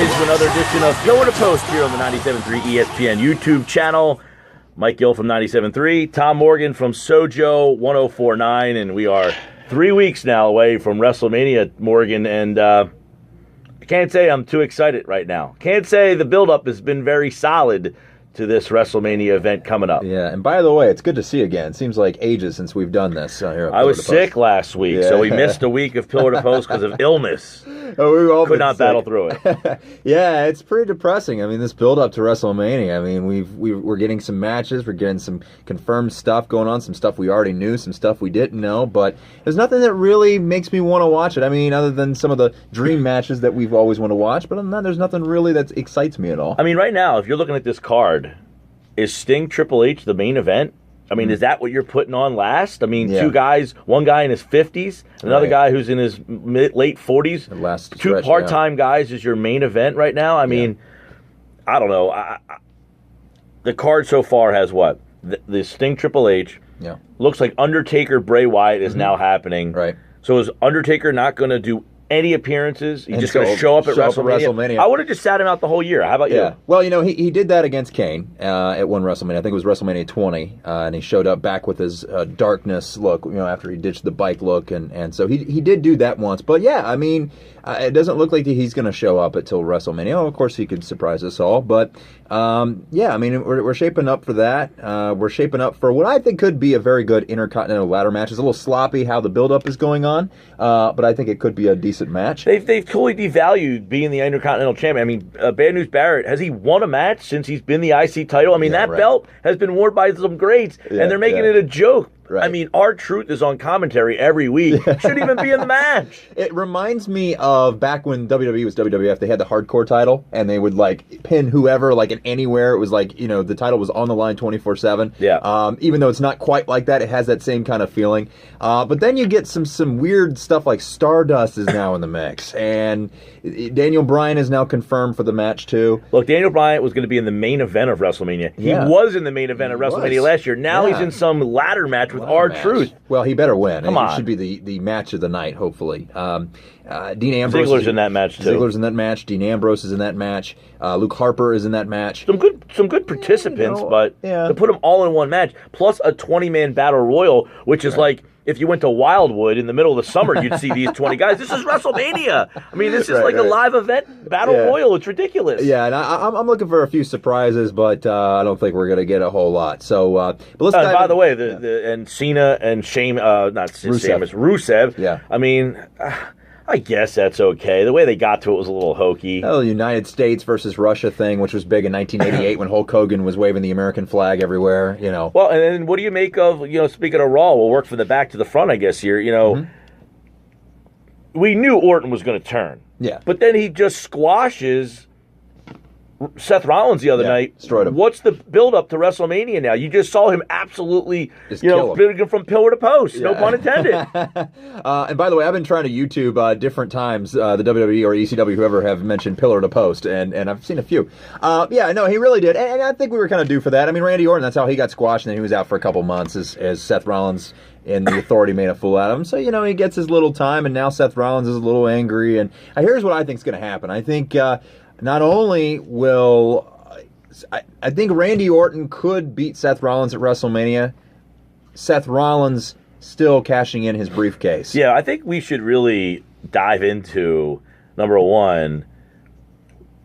everybody, to another edition of Pillar to Post here on the 97.3 ESPN YouTube channel. Mike Gill from 97.3, Tom Morgan from Sojo 104.9, and we are 3 weeks now away from WrestleMania, Morgan, and I can't say I'm too excited right now. Can't say the build-up has been very solid to this WrestleMania event coming up. Yeah, and by the way, it's good to see you again. It seems like ages since we've done this here at I was sick last week, so we missed a week of Pillar to Post because of illness. Oh, we all could not battle through it. Yeah, it's pretty depressing. I mean, this build-up to WrestleMania. I mean, we're getting some matches, we're getting some confirmed stuff going on, some stuff we already knew, some stuff we didn't know, but there's nothing that really makes me want to watch it. I mean, other than some of the dream matches that we've always wanted to watch, but other than that, there's nothing really that excites me at all. I mean, right now, if you're looking at this card, is Sting Triple H the main event? I mean, is that what you're putting on last? I mean, two guys, one guy in his 50s, another guy who's in his late 40s. The last two stretch, part-time guys is your main event right now? I mean, I don't know. The card so far has what? The Sting Triple H. Yeah. Looks like Undertaker Bray Wyatt is now happening. Right. So is Undertaker not going to do any appearances? He's just going to show up at WrestleMania? I would have just sat him out the whole year. How about you? Well, you know, he did that against Kane at one WrestleMania. I think it was WrestleMania 20, and he showed up back with his darkness look, you know, after he ditched the bike look, and so he did do that once. But yeah, I mean, it doesn't look like he's going to show up until WrestleMania. Oh, of course, he could surprise us all, but yeah, I mean, we're shaping up for that. We're shaping up for what I think could be a very good Intercontinental ladder match. It's a little sloppy how the build-up is going on, but I think it could be a decent match. They've totally devalued being the Intercontinental Champion. I mean, Bad News Barrett, has he won a match since he's been the IC title? I mean, that belt has been worn by some greats, and they're making it a joke. Right. I mean, R-Truth is on commentary every week. Shouldn't even be in the match. It reminds me of back when WWE was WWF. They had the hardcore title, and they would, like, pin whoever, like, in anywhere. It was like, you know, the title was on the line 24/7. Yeah. Even though it's not quite like that, it has that same kind of feeling. But then you get some weird stuff like Stardust is now in the mix, and Daniel Bryan is now confirmed for the match, too. Look, Daniel Bryan was going to be in the main event of WrestleMania. He was in the main event of WrestleMania last year. Now he's in some ladder match with R-Truth. Well, he better win. Come on. It should be the match of the night, hopefully. Dean Ambrose. Ziggler's in that match, too. Ziggler's in that match. Dean Ambrose is in that match. Luke Harper is in that match. Some good participants, but to put them all in one match, plus a 20-man battle royal, which is like, if you went to Wildwood in the middle of the summer, you'd see these 20 guys. This is WrestleMania. I mean, this is like a live event battle royal. It's ridiculous. Yeah, and I'm looking for a few surprises, but I don't think we're going to get a whole lot. So, but let's. By the way, and Cena and Rusev. Yeah. I mean, I guess that's okay. The way they got to it was a little hokey. Oh, the United States versus Russia thing, which was big in 1988 when Hulk Hogan was waving the American flag everywhere, you know. Well, and then what do you make of, you know, speaking of Raw, we'll work from the back to the front, I guess, here. You know, we knew Orton was going to turn. Yeah. But then he just squashes Seth Rollins the other night. Destroyed him. What's the build-up to WrestleMania now? You just saw him absolutely, just from pillar to post. No pun intended. And by the way, I've been trying to YouTube different times, the WWE or ECW, whoever have mentioned pillar to post, and I've seen a few. Yeah, no, he really did. And I think we were kind of due for that. I mean, Randy Orton, that's how he got squashed, and then he was out for a couple months as Seth Rollins and the Authority made a fool out of him. So, you know, he gets his little time, and now Seth Rollins is a little angry. And here's what I think is going to happen. I think not only will I think Randy Orton could beat Seth Rollins at WrestleMania. Seth Rollins still cashing in his briefcase. Yeah, I think we should really dive into, number one,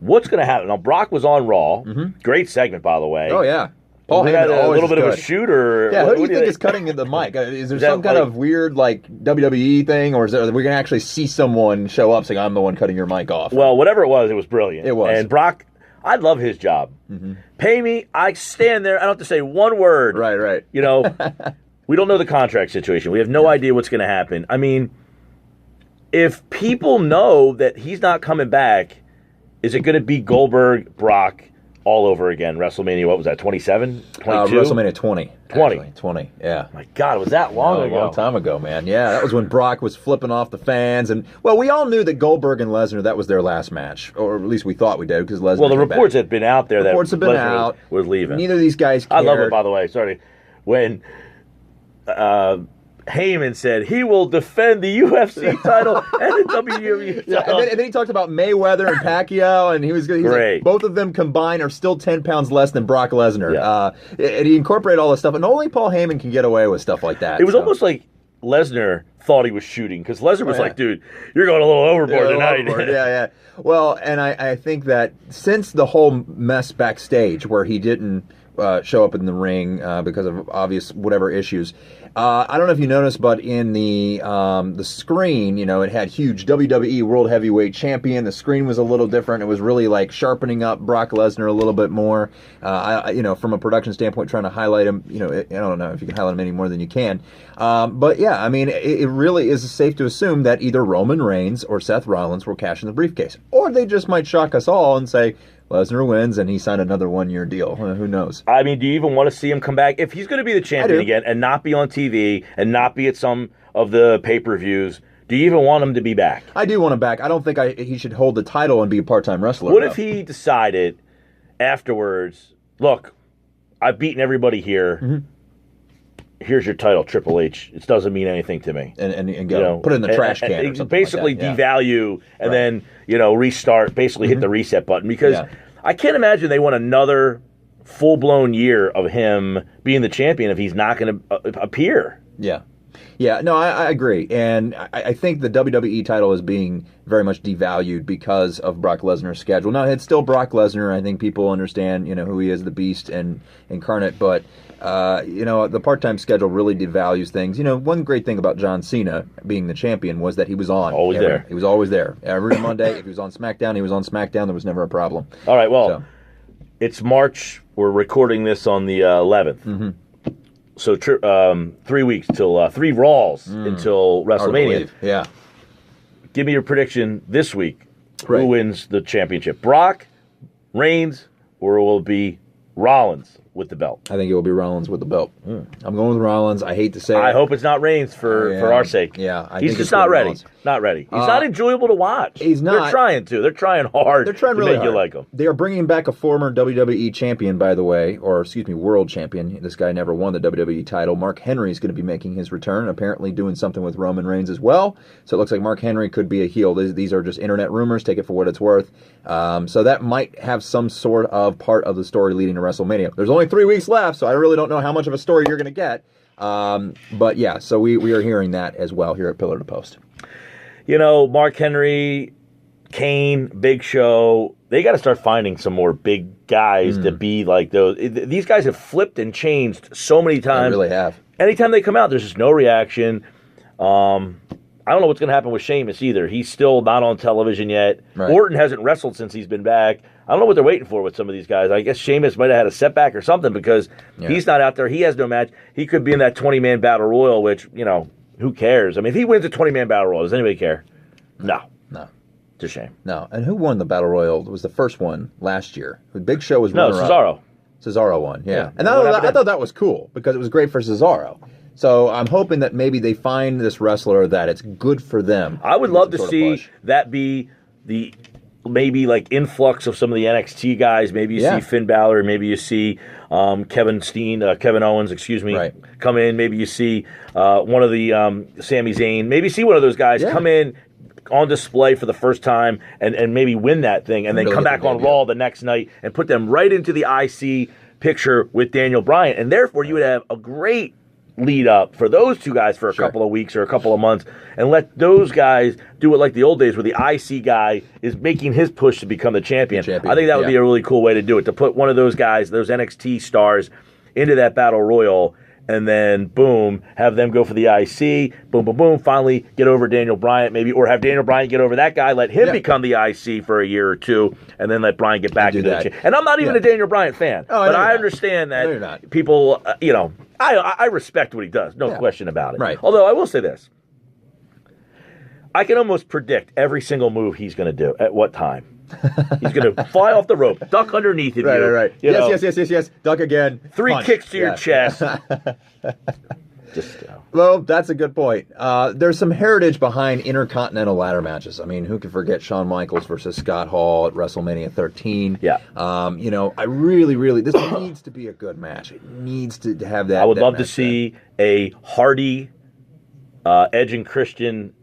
what's going to happen. Now, Brock was on Raw. Great segment, by the way. Oh, yeah. Paul Heyman had a little bit of a shooter. Yeah, who do you think is cutting the mic? Is there some kind of weird, like, WWE thing, or are we going to actually see someone show up saying, I'm the one cutting your mic off? Well, whatever it was brilliant. It was. And Brock, I love his job. Pay me, I stand there, I don't have to say one word. Right. You know, we don't know the contract situation. We have no idea what's going to happen. I mean, if people know that he's not coming back, is it going to be Goldberg, Brock, all over again? WrestleMania, what was that, 27? 22? WrestleMania 20. 20. Actually, 20, yeah. My God, was that long ago? A long time ago, man. Yeah, that was when Brock was flipping off the fans. And, well, we all knew that Goldberg and Lesnar, that was their last match. Or at least we thought we did, because Lesnar Well, the reports had been out there that Lesnar was leaving. Neither of these guys cared. I love it, by the way. Sorry. When Heyman said he will defend the UFC title and the WWE title. Yeah, and then he talked about Mayweather and Pacquiao, and he's Great. like, both of them combined are still 10 pounds less than Brock Lesnar. Yeah. And he incorporated all this stuff, and only Paul Heyman can get away with stuff like that. It was almost like Lesnar thought he was shooting, because Lesnar was like, dude, you're going a little overboard tonight. Yeah. Well, and I think that since the whole mess backstage where he didn't show up in the ring because of obvious whatever issues, I don't know if you noticed, but in the screen, it had huge WWE World Heavyweight Champion. The screen was a little different. It was really like sharpening up Brock Lesnar a little bit more. From a production standpoint, trying to highlight him. I don't know if you can highlight him any more than you can. But yeah, I mean, it really is safe to assume that either Roman Reigns or Seth Rollins will cash in the briefcase, or they just might shock us all and say Lesnar wins and he signed another 1-year deal. Who knows? I mean, do you even want to see him come back? If he's going to be the champion again and not be on TV and not be at some of the pay-per-views, do you even want him to be back? I do want him back. I don't think he should hold the title and be a part-time wrestler. What if he decided afterwards, look, I've beaten everybody here. Mm-hmm. Here's your title, Triple H. It doesn't mean anything to me. And go put it in the trash can. Or something basically like that. Devalue and then restart. Basically hit the reset button, because I can't imagine they want another full-blown year of him being the champion if he's not going to appear. Yeah, no, I agree. And I think the WWE title is being very much devalued because of Brock Lesnar's schedule. Now, it's still Brock Lesnar. I think people understand, who he is, the beast and incarnate. But, the part-time schedule really devalues things. One great thing about John Cena being the champion was that he was on. Always there. He was always there. Every Monday, if he was on SmackDown, he was on SmackDown. There was never a problem. All right, well, it's March. We're recording this on the 11th. Mm-hmm. So 3 weeks till 3 Raws until WrestleMania. Yeah. Give me your prediction this week. Right. Who wins the championship? Brock, Reigns, or will it be Rollins with the belt? I think it will be Rollins with the belt. I'm going with Rollins. I hate to say it. I hope it's not Reigns for our sake. Yeah, he's just not ready. Not ready. He's not enjoyable to watch. He's not. They're trying to. They're trying hard. They're trying really to make hard. You like him. They are bringing back a former WWE champion, by the way, or excuse me, world champion. This guy never won the WWE title. Mark Henry is going to be making his return, apparently doing something with Roman Reigns as well. So it looks like Mark Henry could be a heel. These are just internet rumors. Take it for what it's worth. So that might have some sort of part of the story leading to WrestleMania. There's only 3 weeks left, so I really don't know how much of a story you're going to get. But yeah, so we are hearing that as well here at Pillar to Post. Mark Henry, Kane, Big Show, they got to start finding some more big guys to be like those. These guys have flipped and changed so many times. They really have. Anytime they come out, there's just no reaction. I don't know what's going to happen with Sheamus either. He's still not on television yet. Right. Orton hasn't wrestled since he's been back. I don't know what they're waiting for with some of these guys. I guess Sheamus might have had a setback or something because he's not out there. He has no match. He could be in that 20-man battle royal, which, who cares? I mean, if he wins a 20-man battle royal, does anybody care? No. It's a shame. No. And who won the battle royal? It was the first one last year. The Big Show was runner-up. Cesaro. Cesaro won, yeah. And I thought that was cool because it was great for Cesaro. So I'm hoping that maybe they find this wrestler that it's good for them. I would love to see that be the maybe like influx of some of the NXT guys. Maybe you see Finn Balor. Maybe you see Kevin Owens, come in. Maybe you see one of the Sami Zayn. Maybe see one of those guys come in on display for the first time and maybe win that thing and then come back on Raw the next night and put them right into the IC picture with Daniel Bryan. And therefore you would have a great lead up for those two guys for a couple of weeks or a couple of months and let those guys do it like the old days where the IC guy is making his push to become the champion. I think that would be a really cool way to do it, to put one of those guys, those NXT stars, into that battle royal and then, boom, have them go for the IC, boom, boom, boom, finally get over Daniel Bryan maybe, or have Daniel Bryan get over that guy, let him become the IC for a year or two, and then let Bryan get back into the And I'm not even a Daniel Bryan fan, but I understand that people, I respect what he does, no question about it. Right. Although I will say this, I can almost predict every single move he's going to do at what time. He's going to fly off the rope, duck underneath of you. Right. Yes. Duck again. 3 kicks to your chest. Well, that's a good point. There's some heritage behind intercontinental ladder matches. I mean, who can forget Shawn Michaels versus Scott Hall at WrestleMania 13? Yeah. I really, this needs to be a good match. It needs to have that. I would love to see a Hardy Edge and Christian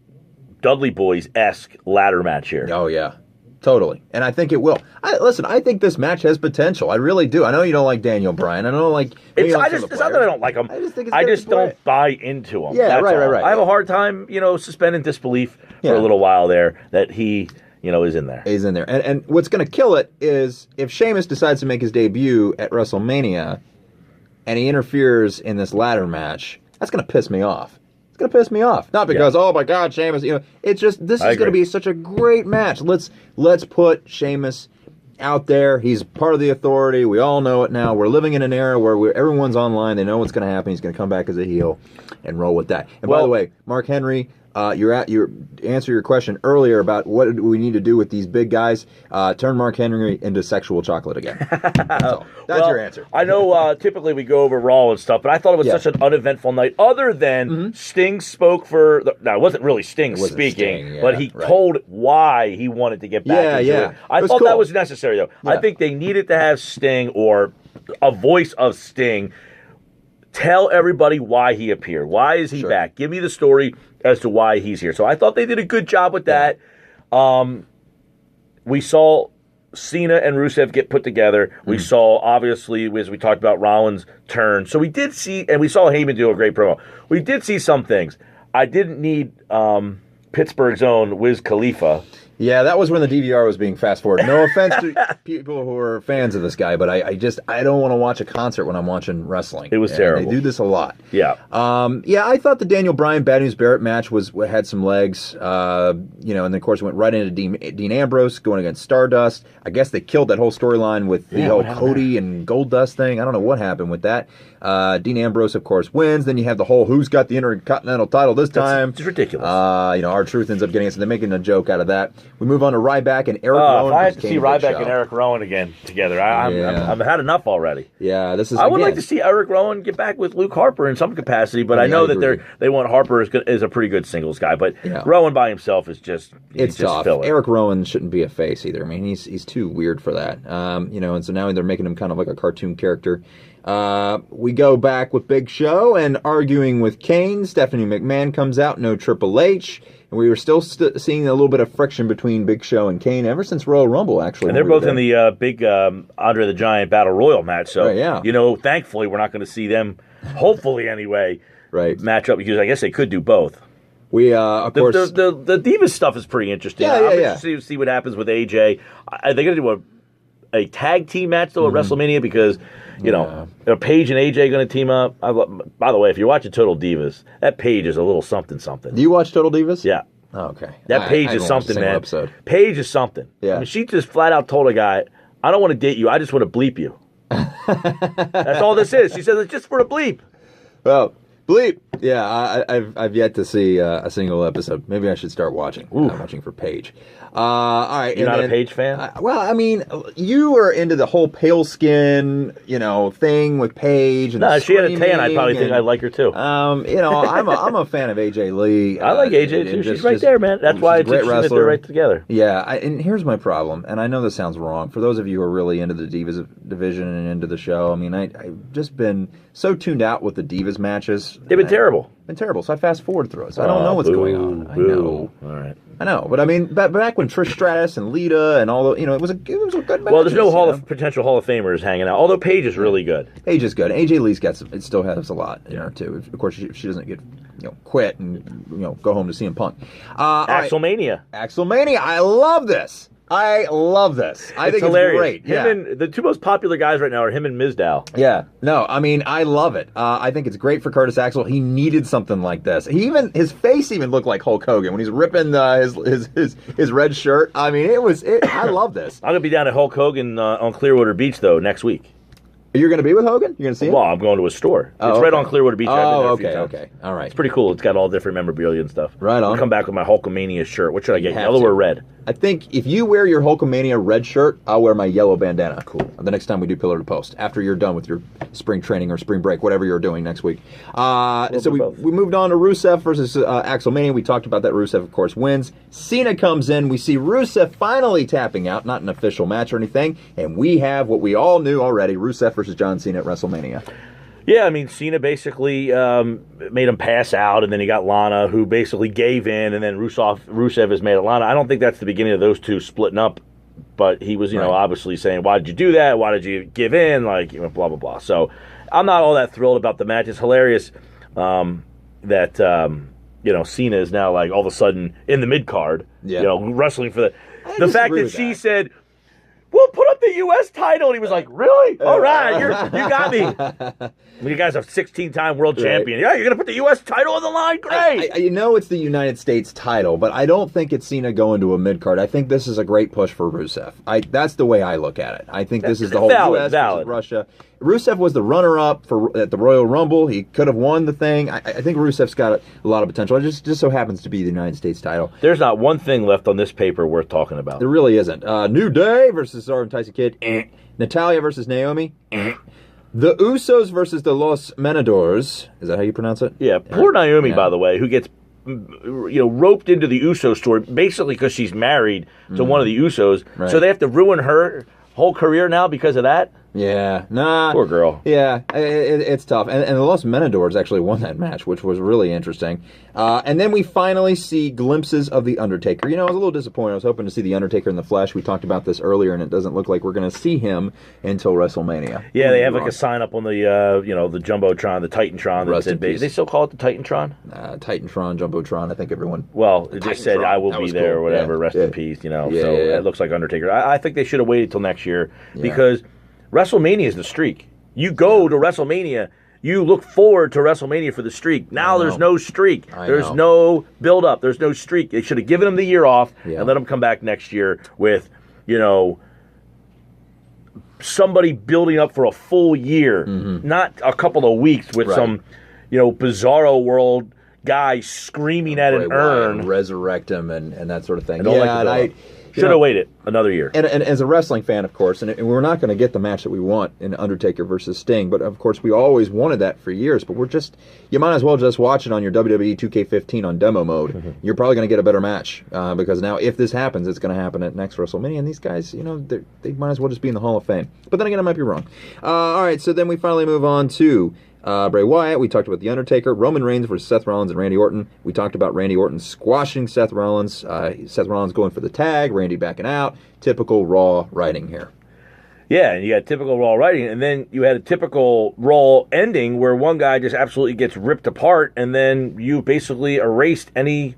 Dudley Boys-esque ladder match here. Oh, yeah. Totally. And I think it will. I think this match has potential. I really do. I know you don't like Daniel Bryan. I don't like... It's not that I don't like him. I just don't buy into him. Yeah, right. I have a hard time, suspending disbelief for a little while there that he, is in there. He's in there. And what's going to kill it is if Sheamus decides to make his debut at WrestleMania and he interferes in this ladder match, that's going to piss me off. It's going to piss me off. Not because, oh my God, Sheamus, it's just, this is going to be such a great match. Let's put Sheamus out there. He's part of the authority. We all know it now. We're living in an era where everyone's online. They know what's going to happen. He's going to come back as a heel and roll with that. And by the way, Mark Henry, you answer your question earlier about what do we need to do with these big guys. Turn Mark Henry into sexual chocolate again. That's your answer. I know typically we go over Raw and stuff, but I thought it was such an uneventful night. Other than Sting spoke for it wasn't really Sting speaking, but he told why he wanted to get back into it. I thought that was necessary, though. Yeah. I think they needed to have Sting or a voice of Sting tell everybody why he appeared. Why is he back? Give me the story as to why he's here. So I thought they did a good job with that. We saw Cena and Rusev get put together. We saw, obviously, as we talked about, Rollins turn. So we did see, and we saw Heyman do a great promo. We did see some things. I didn't need Pittsburgh's own Wiz Khalifa. Yeah, that was when the DVR was being fast-forwarded. No offense to people who are fans of this guy, but I don't want to watch a concert when I'm watching wrestling. It was terrible. They do this a lot. Yeah. I thought the Daniel Bryan Bad News Barrett match had some legs. And then of course went right into Dean Ambrose going against Stardust. I guess they killed that whole storyline with the whole Cody and Goldust thing. I don't know what happened with that. Dean Ambrose, of course, wins. Then you have the whole who's got the Intercontinental title this time. It's ridiculous. R-Truth ends up getting it, so they're making a joke out of that. We move on to Ryback and Eric Rowan. If I had to see Ryback and Eric Rowan again together, I've had enough already. Yeah, this is. I would like to see Eric Rowan get back with Luke Harper in some capacity, but I know that they want Harper is a pretty good singles guy, but Rowan by himself is just tough. Filler. Eric Rowan shouldn't be a face either. I mean, he's too weird for that. And so now they're making him kind of like a cartoon character. We go back with Big Show and arguing with Kane. Stephanie McMahon comes out, no Triple H. And we were still seeing a little bit of friction between Big Show and Kane ever since Royal Rumble, actually. And they're both in the big Andre the Giant Battle Royal match. So, thankfully, we're not going to see them, hopefully anyway, match up, because I guess they could do both. We, of course... The Divas stuff is pretty interesting. I'm interested to see what happens with AJ. Are they going to do a tag team match, though, at WrestleMania? Because... are Paige and AJ going to team up? By the way, if you're watching Total Divas, that Paige is a little something. Do you watch Total Divas? Yeah. Oh, okay. That Paige is something, man. Episode. Paige is something. Yeah. I mean, she just flat out told a guy, I don't want to date you. I just want to bleep you. That's all this is. She says it's just for a bleep. Well, bleep. Yeah, I've yet to see a single episode. Maybe I should start watching. I'm watching for Paige. All right. You're not a Paige fan? You were into the whole pale skin, thing with Paige. No, she had a tan. I'd probably think I'd like her too. I'm a fan of AJ Lee. I like AJ too. She's right there, man. That's why it's interesting that they're right together. Yeah, and here's my problem, and I know this sounds wrong. For those of you who are really into the Divas division and into the show, I mean, I've just been so tuned out with the Divas matches. They've been terrible. So I fast forward through it. So I don't know what's going on. I know. All right. I know, but I mean, back when Trish Stratus and Lita and all the, it was a good match. Well, there's no potential Hall of Famers hanging out. Although Paige is really good. Paige is good. AJ Lee's got some. It still has a lot in her too. Of course, she doesn't get quit and go home to CM Punk. Axelmania. Axelmania. I love this. I think hilarious. It's great. Him and the two most popular guys right now are him and Mizdow. Yeah. No, I mean, I love it. I think it's great for Curtis Axel. He needed something like this. His face even looked like Hulk Hogan when he's ripping his red shirt. I mean, I love this. I'm gonna be down at Hulk Hogan on Clearwater Beach though next week. You're going to be with Hogan? You're going to see him? Well, I'm going to a store. It's right on Clearwater Beach. Okay. All right. It's pretty cool. It's got all different memorabilia and stuff. Right on. I'll come back with my Hulkamania shirt. What should I get? Yellow or red? I think if you wear your Hulkamania red shirt, I'll wear my yellow bandana. Cool. The next time we do Pillar to Post, after you're done with your spring training or spring break, whatever you're doing next week. So we moved on to Rusev versus Axelmania. We talked about that. Rusev, of course, wins. Cena comes in. We see Rusev finally tapping out. Not an official match or anything. And we have what we all knew already, Rusev versus John Cena at WrestleMania. Yeah, I mean, Cena basically made him pass out, and then he got Lana, who basically gave in, and then Rusev has made Lana. I don't think that's the beginning of those two splitting up, but he was, obviously saying, why did you do that? Why did you give in? Like, blah, blah, blah. So I'm not all that thrilled about the match. It's hilarious that, Cena is now, like, all of a sudden in the mid-card, wrestling for the fact that she said, we'll put up the U.S. title. And he was like, really? All right, you got me. You guys are 16-time world champion. Yeah, you're going to put the U.S. title on the line? Great. It's the United States title, but I don't think it's Cena going to a mid-card. I think this is a great push for Rusev. That's the way I look at it. I think this is the whole U.S. versus Russia. Rusev was the runner-up at the Royal Rumble. He could have won the thing. I think Rusev's got a lot of potential. It just so happens to be the United States title. There's not one thing left on this paper worth talking about. There really isn't. New Day versus Cesaro and Tyson Kidd. Natalia versus Naomi. The Usos versus the Los Menadors. Is that how you pronounce it? Yeah. Poor Naomi, by the way, who gets roped into the Usos story basically because she's married to one of the Usos. Right. So they have to ruin her whole career now because of that? Yeah, nah. Poor girl. Yeah, it's tough. And the Los Menadors actually won that match, which was really interesting. And then we finally see glimpses of The Undertaker. I was a little disappointed. I was hoping to see The Undertaker in the flesh. We talked about this earlier, and it doesn't look like we're going to see him until WrestleMania. Yeah, they have like a sign up on the, the Jumbotron, the Titantron. They still call it the Titantron? Titantron, Jumbotron, I think everyone... Well, it just said, I will be there, or whatever, rest in peace, so it looks like Undertaker. I think they should have waited till next year, because... WrestleMania is the streak. You go to WrestleMania, you look forward to WrestleMania for the streak. Now there's no streak. There's no build-up. There's no streak. They should have given him the year off and let him come back next year with, somebody building up for a full year, not a couple of weeks with some, bizarro world guy screaming at an urn. Resurrect him and that sort of thing. Should have waited another year. And as a wrestling fan, of course, and we're not going to get the match that we want in Undertaker versus Sting, but of course we always wanted that for years, but you might as well just watch it on your WWE 2K15 on demo mode. You're probably going to get a better match, because now if this happens, it's going to happen at next WrestleMania, and these guys, they might as well just be in the Hall of Fame. But then again, I might be wrong. All right, so then we finally move on to... Bray Wyatt. We talked about The Undertaker. Roman Reigns versus Seth Rollins and Randy Orton. We talked about Randy Orton squashing Seth Rollins. Seth Rollins going for the tag. Randy backing out. Typical Raw writing here. Yeah, and you had typical Raw writing, and then you had a typical Raw ending where one guy just absolutely gets ripped apart, and then you basically erased any,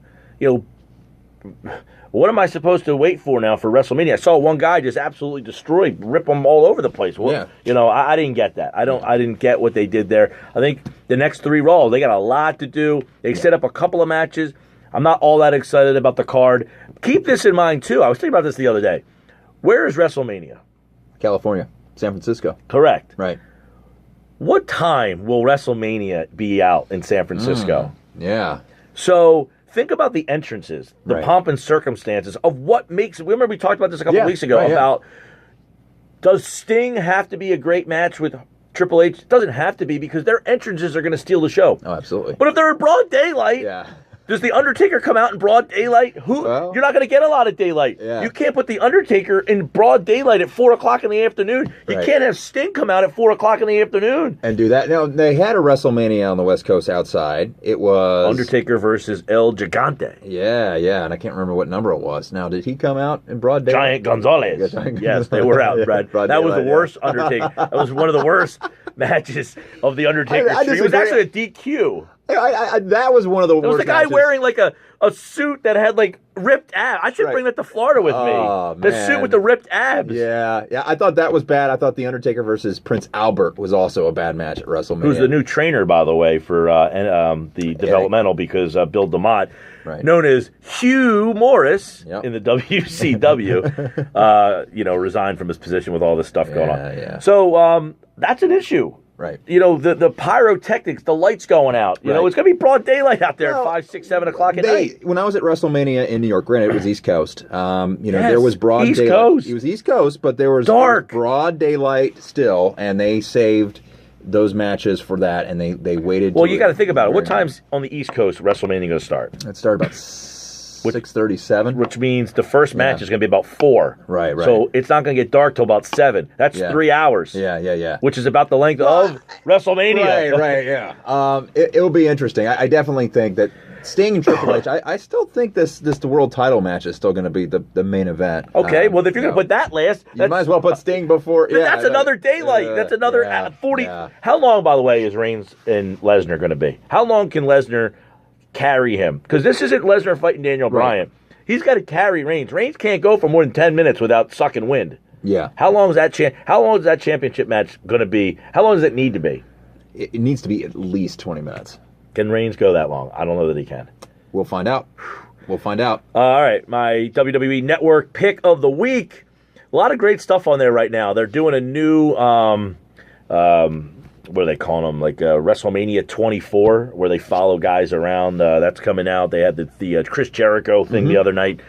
what am I supposed to wait for now for WrestleMania? I saw one guy just absolutely destroy, rip them all over the place. Well, I didn't get that. I didn't get what they did there. I think the next three Raws, they got a lot to do. They set up a couple of matches. I'm not all that excited about the card. Keep this in mind, too. I was thinking about this the other day. Where is WrestleMania? California. San Francisco. Correct. Right. What time will WrestleMania be out in San Francisco? Yeah. So... think about the entrances, the pomp and circumstances of what makes... Remember we talked about this a couple weeks ago about... Does Sting have to be a great match with Triple H? It doesn't have to be because their entrances are going to steal the show. Oh, absolutely. But if they're in broad daylight... Does The Undertaker come out in broad daylight? You're not going to get a lot of daylight. Yeah. You can't put The Undertaker in broad daylight at 4 o'clock in the afternoon. You can't have Sting come out at 4 o'clock in the afternoon. And do that. Now, they had a WrestleMania on the West Coast outside. It was... Undertaker versus El Gigante. Yeah, and I can't remember what number it was. Now, did he come out in broad daylight? Giant Gonzalez. Yes, they were out, Brad. That was the worst Undertaker. That was one of the worst matches of The Undertaker. It was actually a DQ. That was one of the worst. There was a guy wearing like a suit that had like ripped abs. I should bring that to Florida with me. The suit with the ripped abs. Yeah. I thought that was bad. I thought The Undertaker versus Prince Albert was also a bad match at WrestleMania. Who's the new trainer, by the way, for the developmental because Bill DeMott, known as Hugh Morris in the WCW, resigned from his position with all this stuff going on. Yeah. So that's an issue. Right. The pyrotechnics, the lights going out. It's going to be broad daylight out there at 5, 6, 7 o'clock at night. When I was at WrestleMania in New York, granted, it was East Coast. There was broad East daylight. Coast. It was East Coast, but there was dark broad daylight still, and they saved those matches for that, and they waited. Well, you got to think about it. What time's on the East Coast WrestleMania going to start? It started about 6:37. Which means the first match is going to be about 4. Right. So it's not going to get dark till about 7. That's 3 hours. Yeah. Which is about the length of WrestleMania. Right, yeah. It'll be interesting. I definitely think that Sting and Triple H, I still think this world title match is still going to be the main event. Okay, well, if you're going to put that last... You might as well put Sting before... that's another daylight. That's another 40... Yeah. How long, by the way, is Reigns and Lesnar going to be? How long can Lesnar carry him? Because this isn't Lesnar fighting Daniel Bryan. He's got to carry Reigns. Reigns can't go for more than 10 minutes without sucking wind. Yeah. How long is that championship match going to be? How long does it need to be? It needs to be at least 20 minutes. Can Reigns go that long? I don't know that he can. We'll find out. All right, my WWE Network pick of the week. A lot of great stuff on there right now. They're doing a new, what are they calling them? Like WrestleMania 24, where they follow guys around. That's coming out. They had the Chris Jericho thing the other night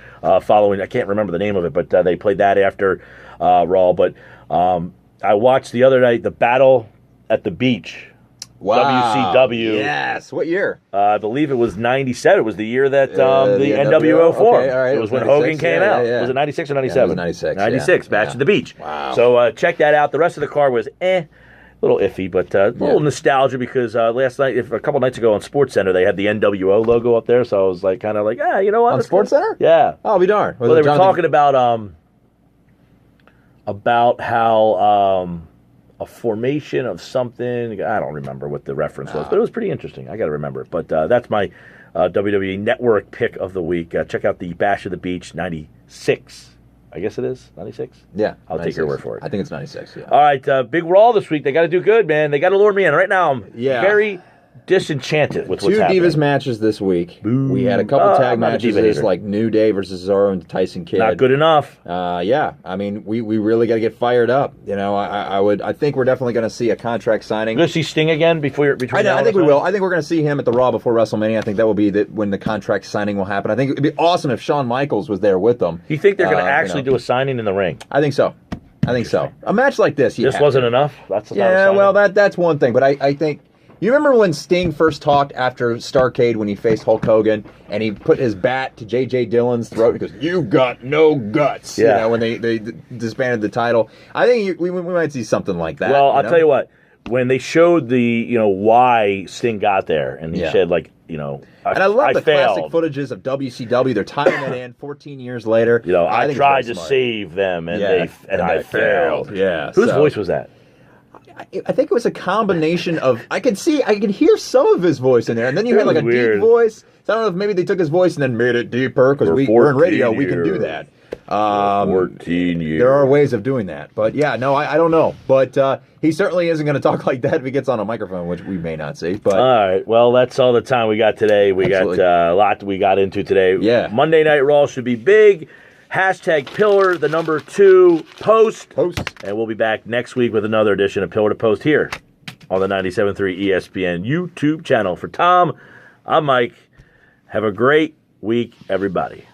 following. I can't remember the name of it, but they played that after Raw. But I watched the other night the Battle at the Beach. Wow. WCW. Yes. What year? I believe it was 97. It was the year that the NWO formed. Okay, all right. It was when Hogan came out. Yeah. Was it 96 or 97? It was 96. 96, Match at the Beach. Wow. So check that out. The rest of the card was a little iffy, but a little nostalgia because last night, a couple nights ago on SportsCenter, they had the NWO logo up there. So I was like, kind of like, you know what? On SportsCenter? Yeah. Oh, be darned. Well, they were talking about how a formation of something. I don't remember what the reference was, but it was pretty interesting. I got to remember it. But that's my WWE Network pick of the week. Check out the Bash of the Beach 96. I guess it is 96. Yeah, I'll 96. take your word for it. I think it's 96. Yeah. All right, big Raw this week. They got to do good, man. They got to lure me in. Right now, I'm very disenchanted with what's happening. 2 Divas matches this week. Boo. We had a couple tag matches like New Day versus Cesaro and Tyson Kidd. Not good enough. Yeah, I mean, we really got to get fired up. You know, I think we're definitely going to see a contract signing. Going to see Sting again between I think we will. I think we're going to see him at the Raw before WrestleMania. I think that will be when the contract signing will happen. I think it would be awesome if Shawn Michaels was there with them. You think they're going to actually do a signing in the ring? I think so. A match like this. This wasn't enough? Well, that's one thing, but I think. You remember when Sting first talked after Starrcade when he faced Hulk Hogan and he put his bat to J.J. Dillon's throat because you've got no guts. Yeah. You know, when they disbanded the title. I think we might see something like that. Well, I'll tell you what. When they showed the why Sting got there and he said like and I love the failed. classic footages of WCW. They're tying it in 14 years later. I tried to save them and I failed. Yeah. Whose voice was that? I think it was a combination of I could hear some of his voice in there, and then you had like a weird. deep voice. So I don't know if maybe they took his voice and then made it deeper because we're in radio, we can do that. 14 years. There are ways of doing that, but I don't know. But he certainly isn't going to talk like that if he gets on a microphone, which we may not see. But all right, well, that's all the time we got today. We got a lot we got into today. Yeah, Monday Night Raw should be big. Hashtag Pillar, the number 2, Post. And we'll be back next week with another edition of Pillar to Post here on the 97.3 ESPN YouTube channel. For Tom, I'm Mike. Have a great week, everybody.